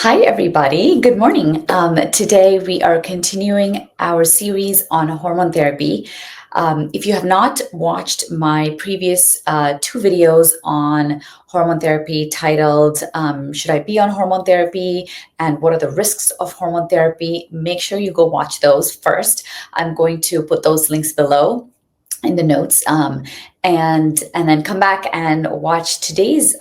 Hi, everybody. Good morning. Today we are continuing our series on hormone therapy. If you have not watched my previous two videos on hormone therapy titled, Should I Be on Hormone Therapy? And What are the Risks of Hormone Therapy? Make sure you go watch those first. I'm going to put those links below in the notes, and then come back and watch today's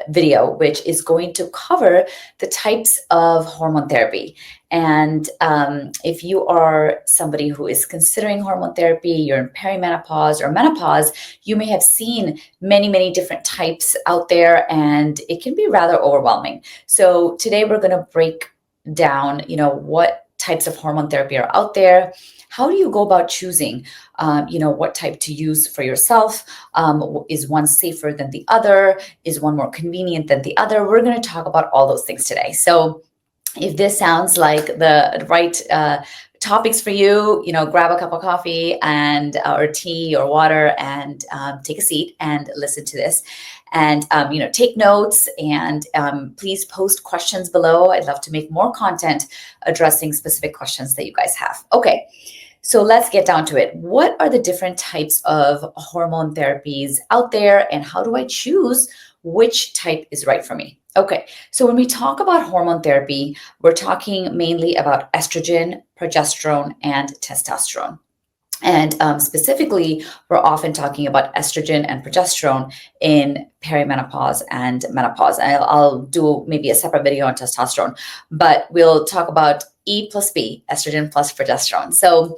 video, which is going to cover the types of hormone therapy. And if you are somebody who is considering hormone therapy, you're in perimenopause or menopause, you may have seen many different types out there, and it can be rather overwhelming. So today we're going to break down, what types of hormone therapy are out there. How do you go about choosing, what type to use for yourself? Is one safer than the other? Is one more convenient than the other? We're going to talk about all those things today. So if this sounds like the right topics for you, grab a cup of coffee and or tea or water and take a seat and listen to this. And, take notes and please post questions below. I'd love to make more content addressing specific questions that you guys have. Okay. So let's get down to it. What are the different types of hormone therapies out there, and how do I choose which type is right for me? Okay, so when we talk about hormone therapy, we're talking mainly about estrogen, progesterone, and testosterone. And specifically, we're often talking about estrogen and progesterone in perimenopause and menopause. And I'll do maybe a separate video on testosterone, but we'll talk about E plus B, estrogen plus progesterone. So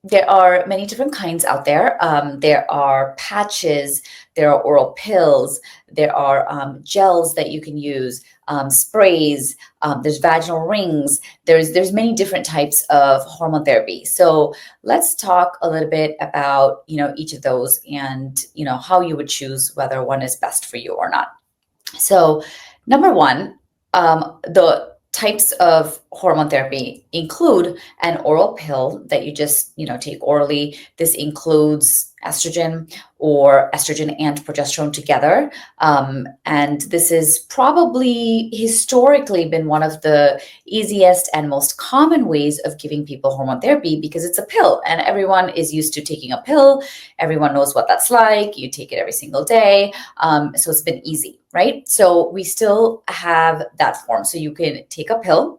there are many different kinds out there. There are patches, there are oral pills, there are gels that you can use, sprays, there's vaginal rings, there's many different types of hormone therapy. So let's talk a little bit about, each of those and, how you would choose whether one is best for you or not. So number one, the types of hormone therapy include an oral pill that you just, take orally. This includes estrogen or estrogen and progesterone together. And this is probably historically been one of the easiest and most common ways of giving people hormone therapy because it's a pill and everyone is used to taking a pill. Everyone knows what that's like. You take it every single day. So it's been easy, right? So we still have that form. So you can take a pill.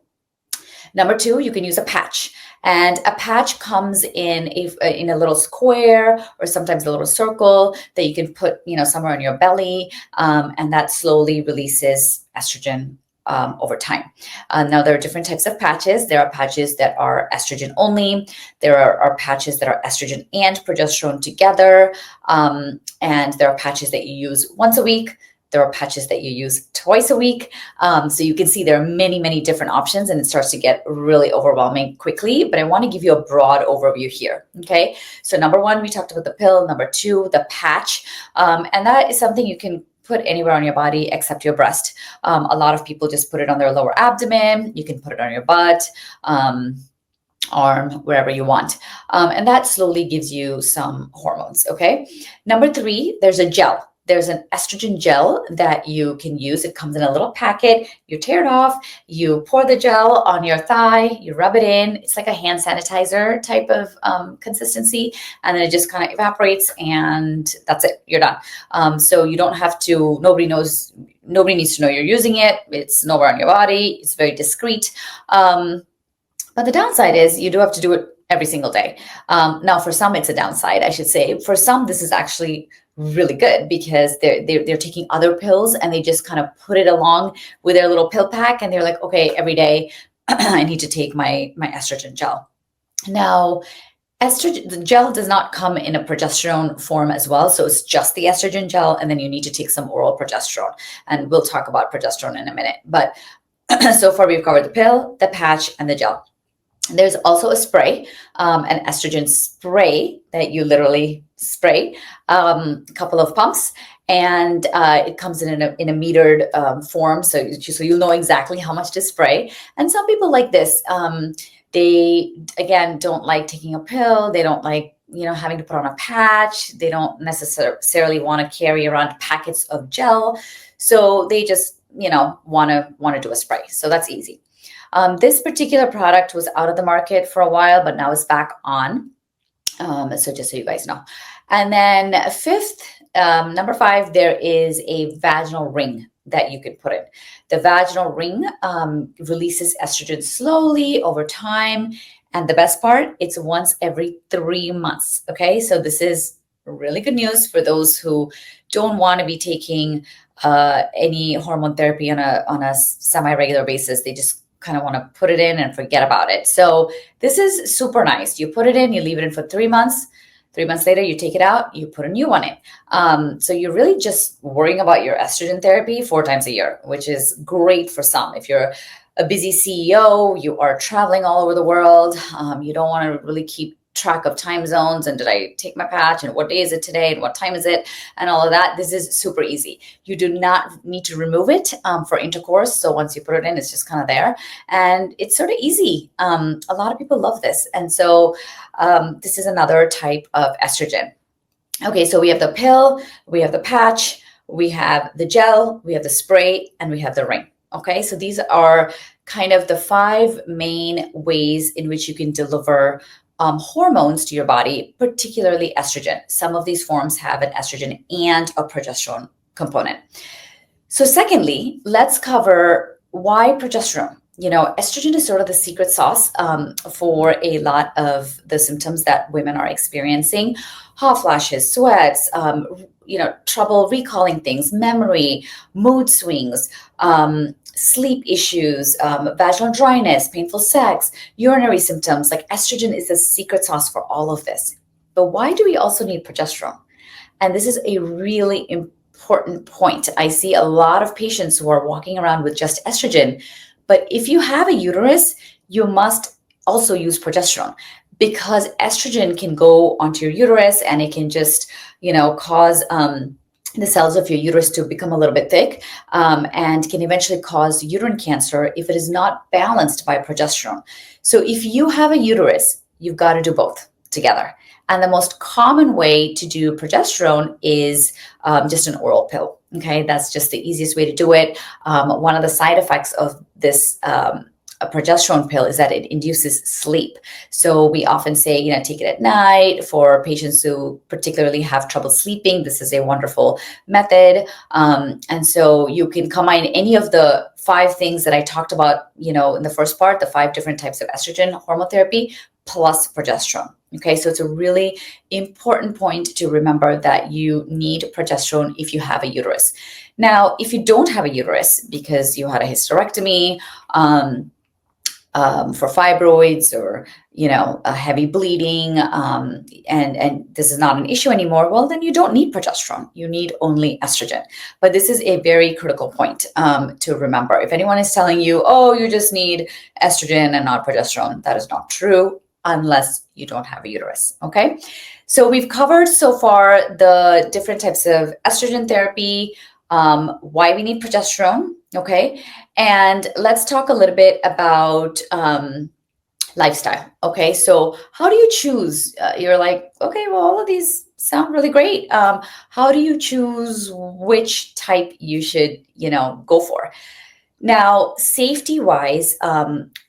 Number two, you can use a patch. And a patch comes in a little square or sometimes a little circle that you can put, somewhere on your belly, and that slowly releases estrogen over time. Now, there are different types of patches. There are patches that are estrogen only. There are patches that are estrogen and progesterone together. And there are patches that you use once a week. There are patches that you use twice a week. So you can see there are many different options, and it starts to get really overwhelming quickly. But I want to give you a broad overview here. Okay. So number one, we talked about the pill. Number two, the patch. And that is something you can put anywhere on your body except your breast. A lot of people just put it on their lower abdomen. You can put it on your butt, arm, wherever you want. And that slowly gives you some hormones. Okay. Number three, there's a gel. There's an estrogen gel that you can use. It comes in a little packet. You tear it off. You pour the gel on your thigh. You rub it in. It's like a hand sanitizer type of consistency. And then it just kind of evaporates and that's it. You're done. So you don't have to, nobody needs to know you're using it. It's nowhere on your body. It's very discreet. But the downside is you do have to do it every single day. Now, for some, it's a downside, I should say. For some, this is actually really good because they're taking other pills and they just kind of put it along with their little pill pack, and they're like, okay, every day I need to take my estrogen gel. Now, the gel does not come in a progesterone form as well, so it's just the estrogen gel, and then you need to take some oral progesterone, and we'll talk about progesterone in a minute. But so far we've covered the pill, the patch, and the gel. There's also a spray, an estrogen spray that you literally spray, a couple of pumps, and it comes in a metered form, so you'll know exactly how much to spray. And some people like this. They, again, don't like taking a pill. They don't like, having to put on a patch. They don't necessarily want to carry around packets of gel. So they just want to do a spray. So that's easy. This particular product was out of the market for a while, but now it's back on. So just so you guys know. And then number 5, there is a vaginal ring that you could put in. The vaginal ring releases estrogen slowly over time. And the best part, it's once every 3 months. Okay, so this is really good news for those who don't want to be taking any hormone therapy on a semi-regular basis. They just kind of want to put it in and forget about it. So this is super nice. You put it in, you leave it in for 3 months. 3 months later, you take it out, you put a new one in. So you're really just worrying about your estrogen therapy 4 times a year, which is great for some. If you're a busy CEO, you are traveling all over the world, you don't want to really keep track of time zones and did I take my patch and what day is it today and what time is it and all of that. This is super easy. You do not need to remove it for intercourse. So once you put it in, it's just kind of there and it's sort of easy. A lot of people love this. And so this is another type of estrogen. Okay, so we have the pill, we have the patch, we have the gel, we have the spray, and we have the ring. Okay, so these are kind of the 5 main ways in which you can deliver hormones to your body, particularly estrogen. Some of these forms have an estrogen and a progesterone component. So secondly, let's cover why progesterone. Estrogen is sort of the secret sauce for a lot of the symptoms that women are experiencing. Hot flashes, sweats, trouble recalling things, memory, mood swings, sleep issues, vaginal dryness, painful sex, urinary symptoms. Like estrogen is the secret sauce for all of this. But why do we also need progesterone? And this is a really important point. I see a lot of patients who are walking around with just estrogen. But if you have a uterus, you must also use progesterone because estrogen can go onto your uterus and it can just, cause the cells of your uterus to become a little bit thick and can eventually cause uterine cancer if it is not balanced by progesterone. So if you have a uterus, you've got to do both together. And the most common way to do progesterone is just an oral pill. Okay, that's just the easiest way to do it. One of the side effects of this a progesterone pill is that it induces sleep. So we often say, take it at night. For patients who particularly have trouble sleeping, this is a wonderful method. And so you can combine any of the 5 things that I talked about, in the first part, the 5 different types of estrogen hormone therapy plus progesterone. Okay, so it's a really important point to remember that you need progesterone if you have a uterus. Now, if you don't have a uterus because you had a hysterectomy, for fibroids or, a heavy bleeding, and this is not an issue anymore, well, then you don't need progesterone. You need only estrogen. But this is a very critical point to remember. If anyone is telling you, oh, you just need estrogen and not progesterone, that is not true unless you don't have a uterus, okay? So we've covered so far the different types of estrogen therapy, why we need progesterone, okay? And let's talk a little bit about lifestyle, okay? So how do you choose? You're like, okay, well, all of these sound really great. How do you choose which type you should, go for? Now, safety-wise,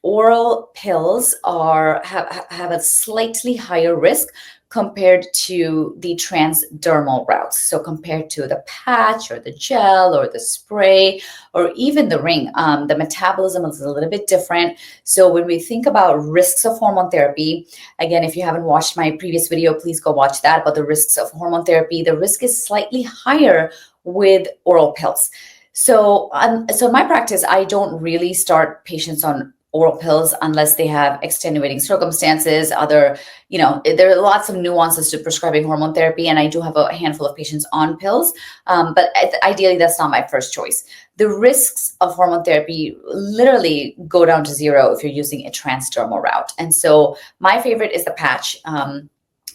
oral pills have a slightly higher risk compared to the transdermal routes. So compared to the patch or the gel or the spray or even the ring, the metabolism is a little bit different. So when we think about risks of hormone therapy, again, if you haven't watched my previous video, please go watch that about the risks of hormone therapy. The risk is slightly higher with oral pills. So in my practice, I don't really start patients on oral pills unless they have extenuating circumstances. There are lots of nuances to prescribing hormone therapy, and I do have a handful of patients on pills, but ideally that's not my first choice. The risks of hormone therapy literally go down to 0 if you're using a transdermal route. And so my favorite is the patch.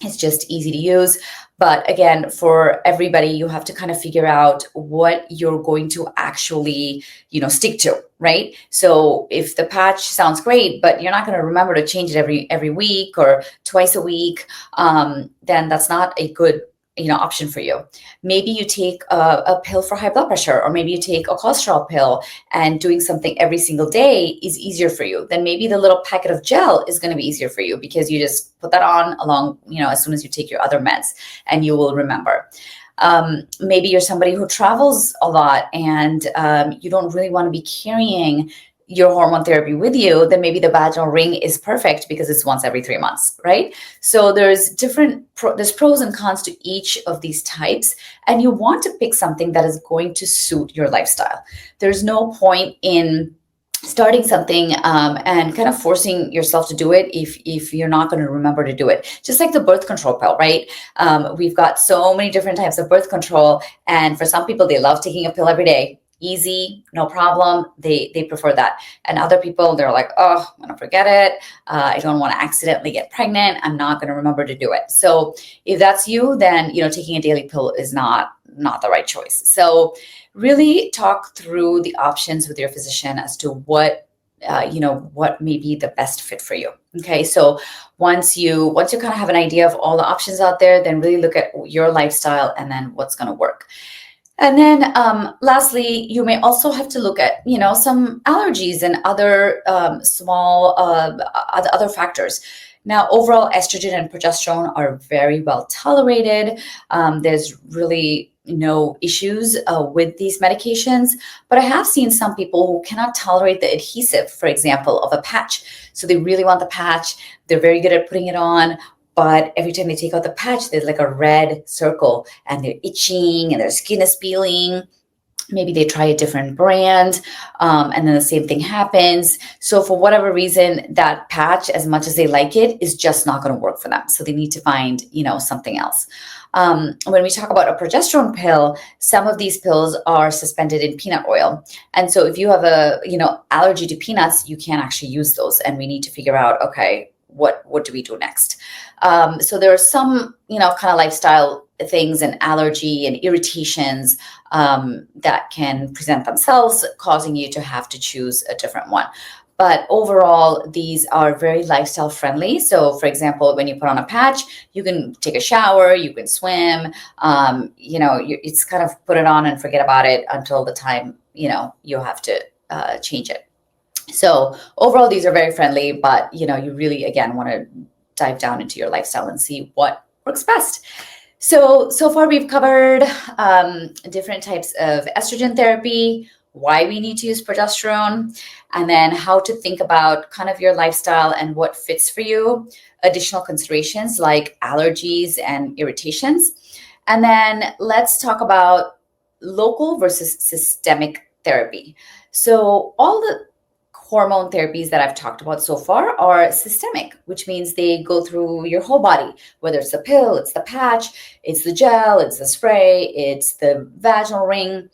It's just easy to use. But again, for everybody, you have to kind of figure out what you're going to actually, stick to, right? So if the patch sounds great, but you're not going to remember to change it every week or twice a week, then that's not a good option for you. Maybe you take a pill for high blood pressure, or maybe you take a cholesterol pill, and doing something every single day is easier for you. Then maybe the little packet of gel is going to be easier for you, because you just put that on along, as soon as you take your other meds, and you will remember. Maybe you're somebody who travels a lot, and you don't really want to be carrying your hormone therapy with you. Then maybe the vaginal ring is perfect, because it's once every 3 months, right? So there's pros and cons to each of these types, and you want to pick something that is going to suit your lifestyle. There's no point in starting something and kind of forcing yourself to do it if you're not going to remember to do it. Just like the birth control pill, right? We've got so many different types of birth control, and for some people, they love taking a pill every day. Easy, no problem. They prefer that. And other people, they're like, oh, I'm going to forget it. I don't want to accidentally get pregnant. I'm not going to remember to do it. So if that's you, then, taking a daily pill is not the right choice. So really talk through the options with your physician as to what may be the best fit for you. Okay. So once you kind of have an idea of all the options out there, then really look at your lifestyle and then what's going to work. And then lastly, you may also have to look at, some allergies and other small other factors. Now, overall, estrogen and progesterone are very well tolerated. There's really no issues with these medications, but I have seen some people who cannot tolerate the adhesive, for example, of a patch. So they really want the patch. They're very good at putting it on, but every time they take out the patch, there's like a red circle, and they're itching and their skin is peeling. Maybe they try a different brand, and then the same thing happens. So for whatever reason, that patch, as much as they like it, is just not going to work for them. So they need to find, something else. When we talk about a progesterone pill, some of these pills are suspended in peanut oil. And so if you have a, allergy to peanuts, you can't actually use those. And we need to figure out, okay, what do we do next? So there are some, kind of lifestyle things and allergy and irritations that can present themselves, causing you to have to choose a different one. But overall, these are very lifestyle friendly. So for example, when you put on a patch, you can take a shower, you can swim, it's kind of put it on and forget about it until the time, you have to change it. So overall, these are very friendly, but, you really, again, want to dive down into your lifestyle and see what works best. So far we've covered different types of estrogen therapy, why we need to use progesterone, and then how to think about kind of your lifestyle and what fits for you, additional considerations like allergies and irritations. And then let's talk about local versus systemic therapy. So all the hormone therapies that I've talked about so far are systemic, which means they go through your whole body, whether it's the pill, it's the patch, it's the gel, it's the spray, it's the vaginal ring.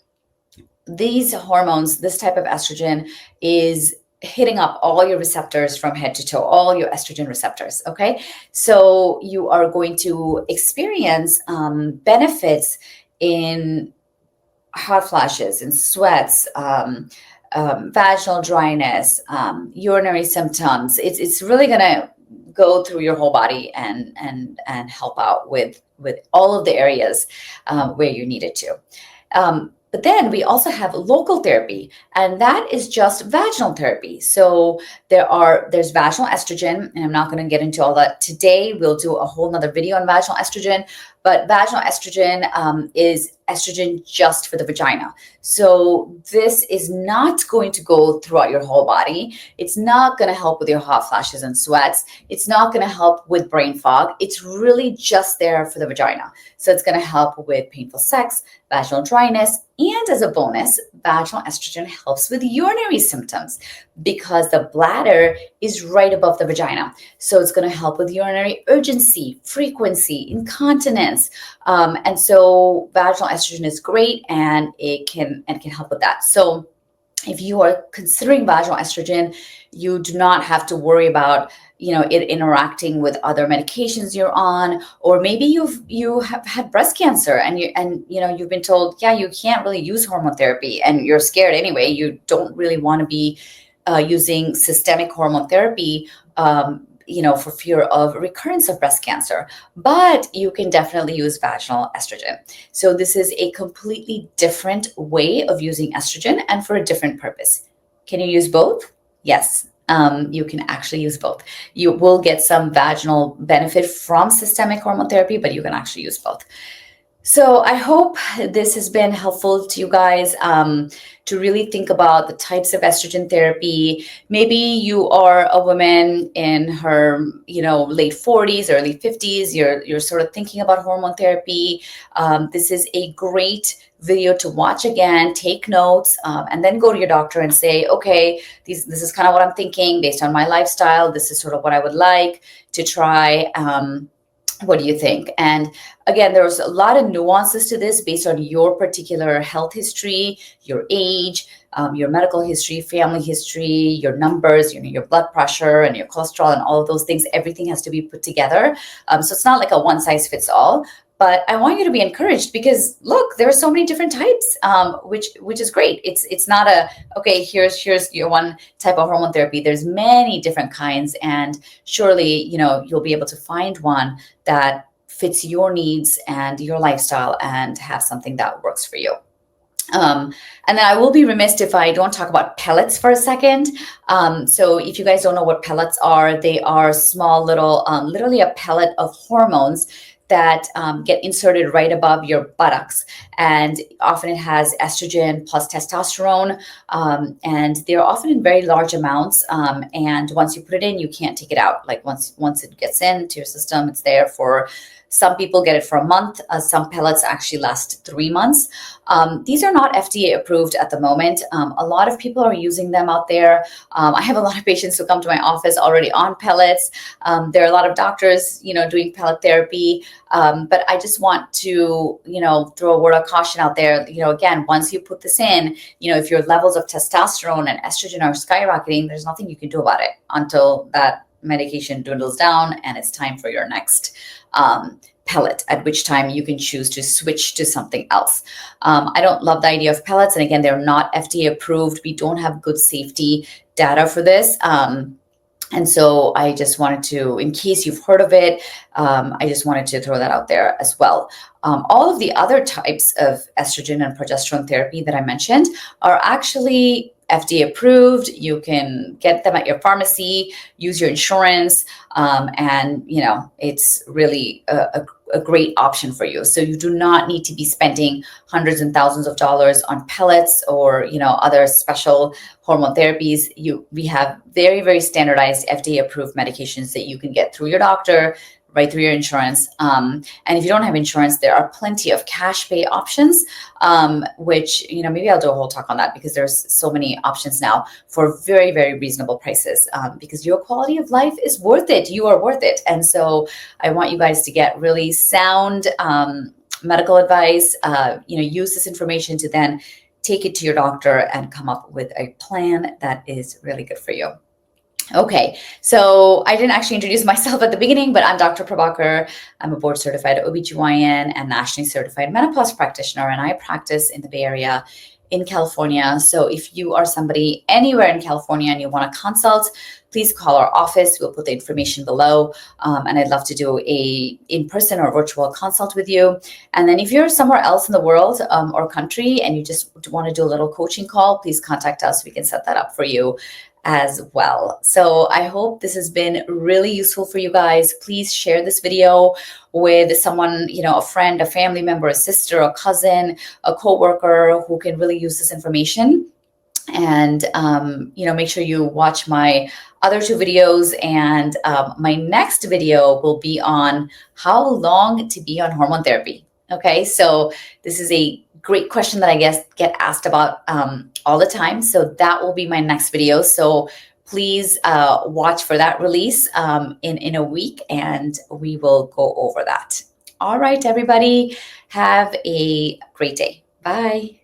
These hormones, this type of estrogen is hitting up all your receptors from head to toe, all your estrogen receptors. Okay. So you are going to experience benefits in hot flashes and sweats, vaginal dryness, urinary symptoms. It's really going to go through your whole body and help out with all of the areas where you need it to. But then we also have local therapy, and that is just vaginal therapy. So there's vaginal estrogen, and I'm not going to get into all that today. We'll do a whole nother video on vaginal estrogen, but vaginal estrogen is estrogen just for the vagina. So this is not going to go throughout your whole body. It's not going to help with your hot flashes and sweats. It's not going to help with brain fog. It's really just there for the vagina. So it's going to help with painful sex, vaginal dryness, and as a bonus, vaginal estrogen helps with urinary symptoms because the bladder is right above the vagina. So it's going to help with urinary urgency, frequency, incontinence. And so vaginal estrogen is great, and it can help with that. So if you are considering vaginal estrogen, you do not have to worry about it interacting with other medications you're on, or maybe you have had breast cancer and you've been told, yeah, you can't really use hormone therapy, and you're scared anyway. You don't really want to be using systemic hormone therapy for fear of recurrence of breast cancer, but you can definitely use vaginal estrogen. So this is a completely different way of using estrogen and for a different purpose. Can you use both? Yes. You can actually use both. You will get some vaginal benefit from systemic hormone therapy, but you can actually use both. So I hope this has been helpful to you guys to really think about the types of estrogen therapy. Maybe you are a woman in her, late 40s, early 50s. You're sort of thinking about hormone therapy. This is a great video to watch again, take notes, and then go to your doctor and say, okay, this is kind of what I'm thinking based on my lifestyle. This is sort of what I would like to try. What do you think? And again, there's a lot of nuances to this based on your particular health history, your age, your medical history, family history, your numbers, your blood pressure and your cholesterol and all of those things. Everything has to be put together. So it's not like a one size fits all. But I want you to be encouraged because look, there are so many different types, which is great. It's not okay. Here's your one type of hormone therapy. There's many different kinds, and surely you'll be able to find one that fits your needs and your lifestyle and have something that works for you. And then I will be remiss if I don't talk about pellets for a second. So if you guys don't know what pellets are, they are small little, literally a pellet of hormones that get inserted right above your buttocks. And often it has estrogen plus testosterone. And they're often in very large amounts. And once you put it in, you can't take it out. Like once it gets into your system, it's there for some people get it for a month. Some pellets actually last 3 months. These are not FDA approved at the moment. A lot of people are using them out there. I have a lot of patients who come to my office already on pellets. There are a lot of doctors, doing pellet therapy. But I just want to, throw a word of caution out there. Again, once you put this in, if your levels of testosterone and estrogen are skyrocketing, there's nothing you can do about it until that medication dwindles down and it's time for your next pellet, at which time you can choose to switch to something else. I don't love the idea of pellets. And again, they're not FDA approved. We don't have good safety data for this. And so I just wanted to, in case you've heard of it, I just wanted to throw that out there as well. All of the other types of estrogen and progesterone therapy that I mentioned are actually FDA approved. You can get them at your pharmacy, use your insurance, and it's really a great option for you. So you do not need to be spending hundreds and thousands of dollars on pellets or other special hormone therapies. We have very, very standardized FDA approved medications that you can get through your doctor, right through your insurance. And if you don't have insurance, there are plenty of cash pay options, which, maybe I'll do a whole talk on that because there's so many options now for very, very reasonable prices, because your quality of life is worth it. You are worth it. And so I want you guys to get really sound medical advice, use this information to then take it to your doctor and come up with a plan that is really good for you. Okay, so I didn't actually introduce myself at the beginning, but I'm Dr. Prabakar. I'm a board certified OB-GYN and nationally certified menopause practitioner, and I practice in the Bay Area in California. So if you are somebody anywhere in California and you want to consult, please call our office. We'll put the information below, and I'd love to do a in-person or virtual consult with you. And then if you're somewhere else in the world or country and you just want to do a little coaching call, please contact us. We can set that up for you as well. So I hope this has been really useful for you guys. Please share this video with someone, a friend, a family member, a sister, a cousin, a coworker who can really use this information. And, make sure you watch my other 2 videos. And my next video will be on how long to be on hormone therapy. Okay, so this is a great question that I get asked about all the time. So that will be my next video. So please watch for that release in a week, and we will go over that. All right, everybody, have a great day. Bye.